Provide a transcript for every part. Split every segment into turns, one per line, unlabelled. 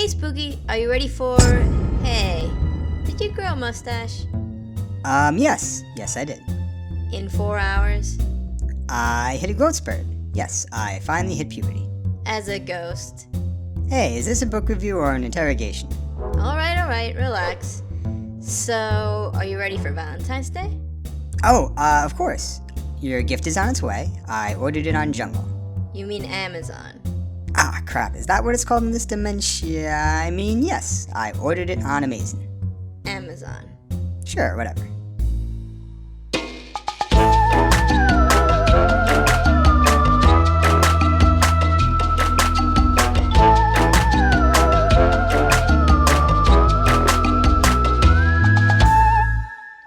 Hey Spooky, are you ready for... Hey, did you grow a mustache?
Yes, I did.
In 4 hours?
I hit a growth spurt. Yes, I finally hit puberty.
As a ghost.
Hey, is this a book review or an interrogation?
Alright, relax. So, are you ready for Valentine's Day?
Of course. Your gift is on its way. I ordered it on Jungle.
You mean Amazon.
Ah, crap, is that what it's called in this dimension? I mean, yes, I ordered it on Amazon.
Amazon.
Sure, whatever.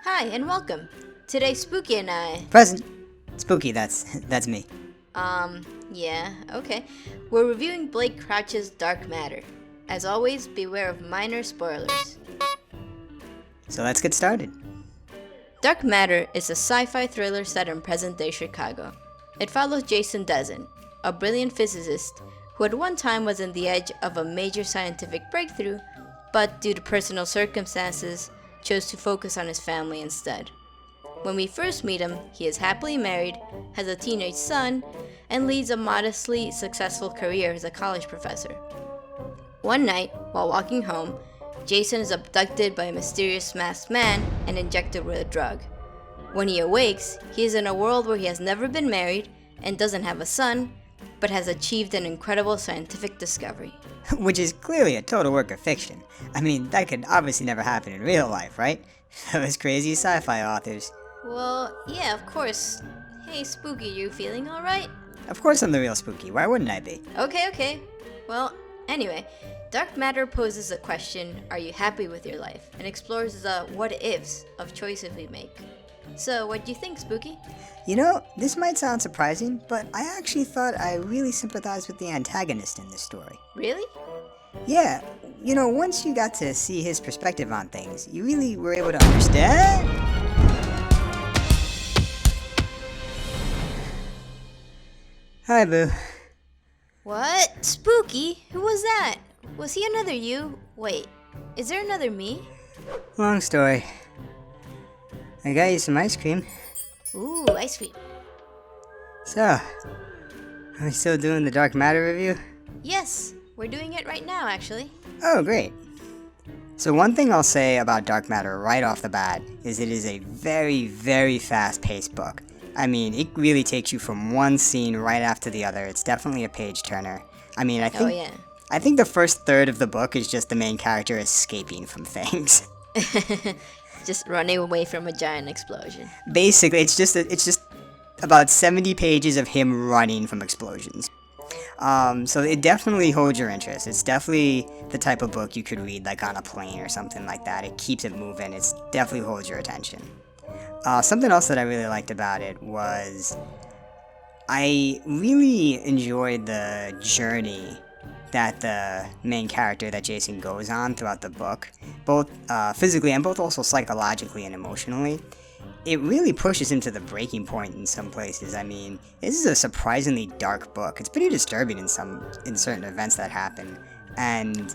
Hi, and welcome. Today Spooky and I...
Present. Spooky, that's me.
Yeah, okay. We're reviewing Blake Crouch's Dark Matter. As always, beware of minor spoilers.
So let's get started.
Dark Matter is a sci-fi thriller set in present-day Chicago. It follows Jason Dezen, a brilliant physicist who at one time was on the edge of a major scientific breakthrough, but due to personal circumstances, chose to focus on his family instead. When we first meet him, he is happily married, has a teenage son, and leads a modestly successful career as a college professor. One night, while walking home, Jason is abducted by a mysterious masked man and injected with a drug. When he awakes, he is in a world where he has never been married and doesn't have a son, but has achieved an incredible scientific discovery.
Which is clearly a total work of fiction. I mean, that could obviously never happen in real life, right? Those crazy sci-fi authors.
Well, yeah, of course. Hey, Spooky, you feeling alright?
Of course I'm the real Spooky, why wouldn't I be?
Okay. Well, anyway, Dark Matter poses a question, are you happy with your life? And explores the what-ifs of choices we make. So, what do you think, Spooky?
You know, this might sound surprising, but I actually thought I really sympathized with the antagonist in this story.
Really?
Yeah, you know, once you got to see his perspective on things, you really were able to understand. Hi, Boo.
What? Spooky? Who was that? Was he another you? Wait, is there another me?
Long story. I got you some ice cream.
Ooh, ice cream.
So, are we still doing the Dark Matter review?
Yes, we're doing it right now, actually.
Oh, great. So one thing I'll say about Dark Matter right off the bat is it is a very, very fast-paced book. I mean, it really takes you from one scene right after the other. It's definitely a page-turner. I mean, I think the first third of the book is just the main character escaping from things.
Just running away from a giant explosion.
Basically, it's just about 70 pages of him running from explosions. So it definitely holds your interest. It's definitely the type of book you could read like on a plane or something like that. It keeps it moving. It definitely holds your attention. Something else that I really liked about it was I really enjoyed the journey that the main character that Jason goes on throughout the book, both physically and both also psychologically and emotionally. It really pushes him to the breaking point in some places. I mean, this is a surprisingly dark book. It's pretty disturbing in certain events that happen, and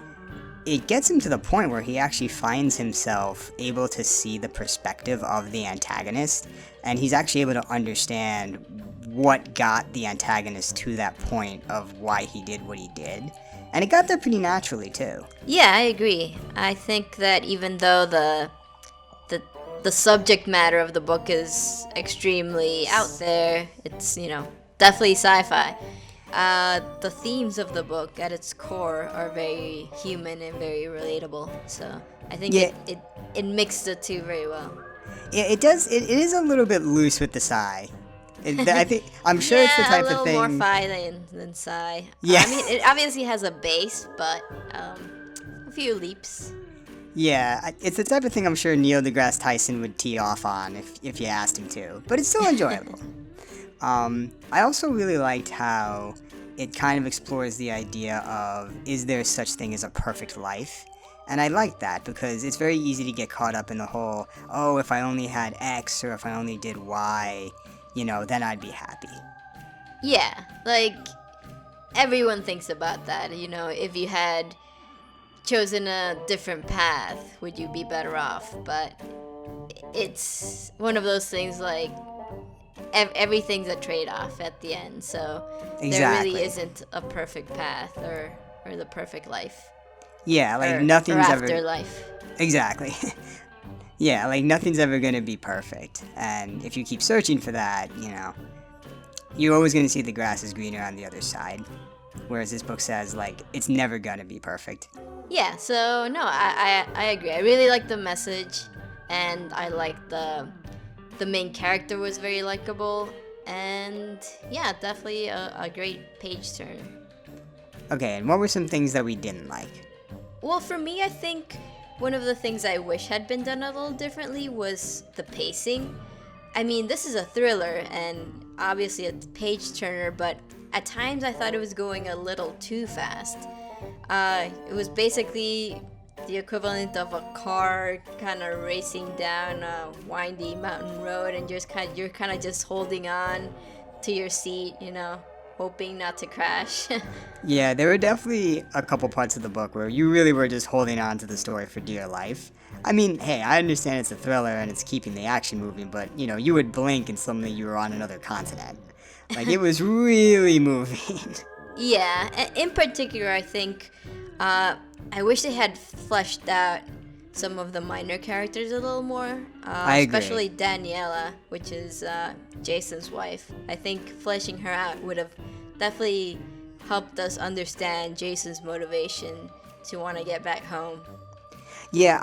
it gets him to the point where he actually finds himself able to see the perspective of the antagonist, and he's actually able to understand what got the antagonist to that point of why he did what he did. And it got there pretty naturally, too.
Yeah, I agree. I think that even though the subject matter of the book is extremely out there, it's, definitely sci-fi. The themes of the book at its core are very human and very relatable. So I think it mixed the two very well.
Yeah, it does. It is a little bit loose with the sci. I'm sure it's the type of thing.
A little more fi than sci.
Yeah.
I mean, it obviously has a base, but a few leaps.
Yeah, it's the type of thing I'm sure Neil deGrasse Tyson would tee off on if you asked him to, but it's still enjoyable. I also really liked how it kind of explores the idea of, is there such thing as a perfect life? And I like that because it's very easy to get caught up in the whole, oh, if I only had X or if I only did Y, then I'd be happy.
Yeah, like, everyone thinks about that, if you had chosen a different path, would you be better off? But it's one of those things like everything's a trade-off at the end, so there
Exactly.
really isn't a perfect path or the perfect life.
Yeah, like
or
nothing's ever
afterlife.
exactly. Yeah, like nothing's ever gonna be perfect, and if you keep searching for that, you're always gonna see the grass is greener on the other side. Whereas this book says, like, it's never gonna be perfect.
Yeah, so no, I agree. I really like the message, and I like the main character was very likable, and yeah, definitely a great page turner.
Okay, and what were some things that we didn't like?
Well, for me, I think one of the things I wish had been done a little differently was the pacing. I mean, this is a thriller and obviously a page turner, but at times I thought it was going a little too fast. It was basically the equivalent of a car kind of racing down a windy mountain road, and you're kind of just holding on to your seat, hoping not to crash.
Yeah, there were definitely a couple parts of the book where you really were just holding on to the story for dear life. I mean, hey, I understand it's a thriller and it's keeping the action moving, but, you would blink and suddenly you were on another continent. Like, it was really moving.
Yeah, in particular, I think I wish they had fleshed out some of the minor characters a little more.
I agree.
Especially Daniela, which is Jason's wife. I think fleshing her out would have definitely helped us understand Jason's motivation to want to get back home.
Yeah,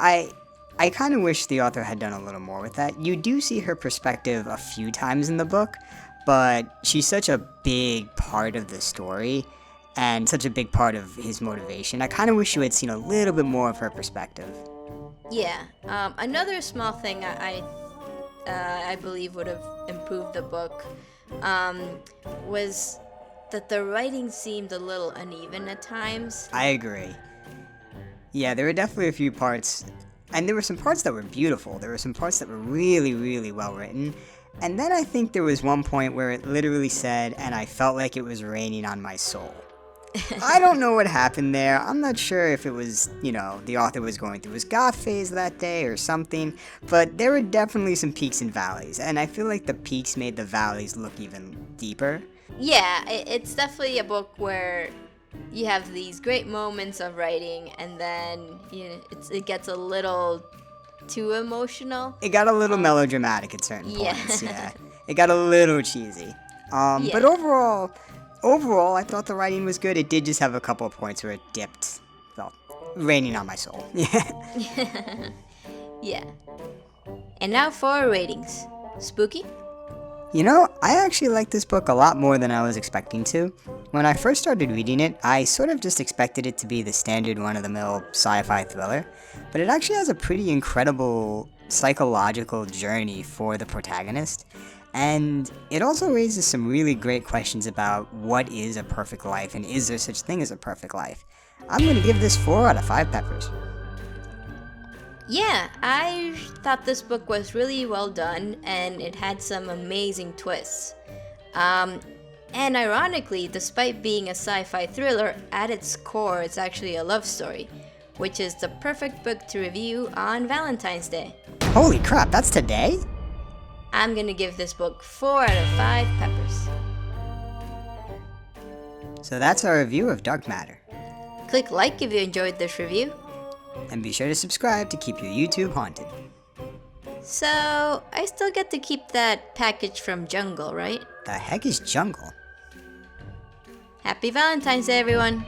I kind of wish the author had done a little more with that. You do see her perspective a few times in the book, but she's such a big part of the story and such a big part of his motivation. I kind of wish you had seen a little bit more of her perspective.
Yeah. Another small thing I believe would have improved the book was that the writing seemed a little uneven at times.
I agree. Yeah, there were definitely a few parts, and there were some parts that were beautiful. There were some parts that were really, really well written. And then I think there was one point where it literally said, and I felt like it was raining on my soul. I don't know what happened there. I'm not sure if it was, the author was going through his goth phase that day or something, but there were definitely some peaks and valleys, and I feel like the peaks made the valleys look even deeper.
Yeah, it's definitely a book where you have these great moments of writing, and then it gets a little too emotional.
It got a little melodramatic at certain points, yeah. It got a little cheesy.
Yeah.
But overall, I thought the writing was good. It did just have a couple of points where it dipped. Well, raining on my soul.
Yeah. And now for our ratings. Spooky?
I actually liked this book a lot more than I was expecting to. When I first started reading it, I sort of just expected it to be the standard run-of-the-mill sci-fi thriller, but it actually has a pretty incredible psychological journey for the protagonist, and it also raises some really great questions about what is a perfect life, and is there such thing as a perfect life? I'm going to give this 4 out of 5 peppers.
Yeah, I thought this book was really well done, and it had some amazing twists. And ironically, despite being a sci-fi thriller, at its core it's actually a love story, which is the perfect book to review on Valentine's Day.
Holy crap, that's today?
I'm gonna give this book 4 out of 5 peppers.
So that's our review of Dark Matter.
Click like if you enjoyed this review.
And be sure to subscribe to keep your YouTube haunted.
So, I still get to keep that package from Jungle, right?
The heck is Jungle?
Happy Valentine's Day, everyone!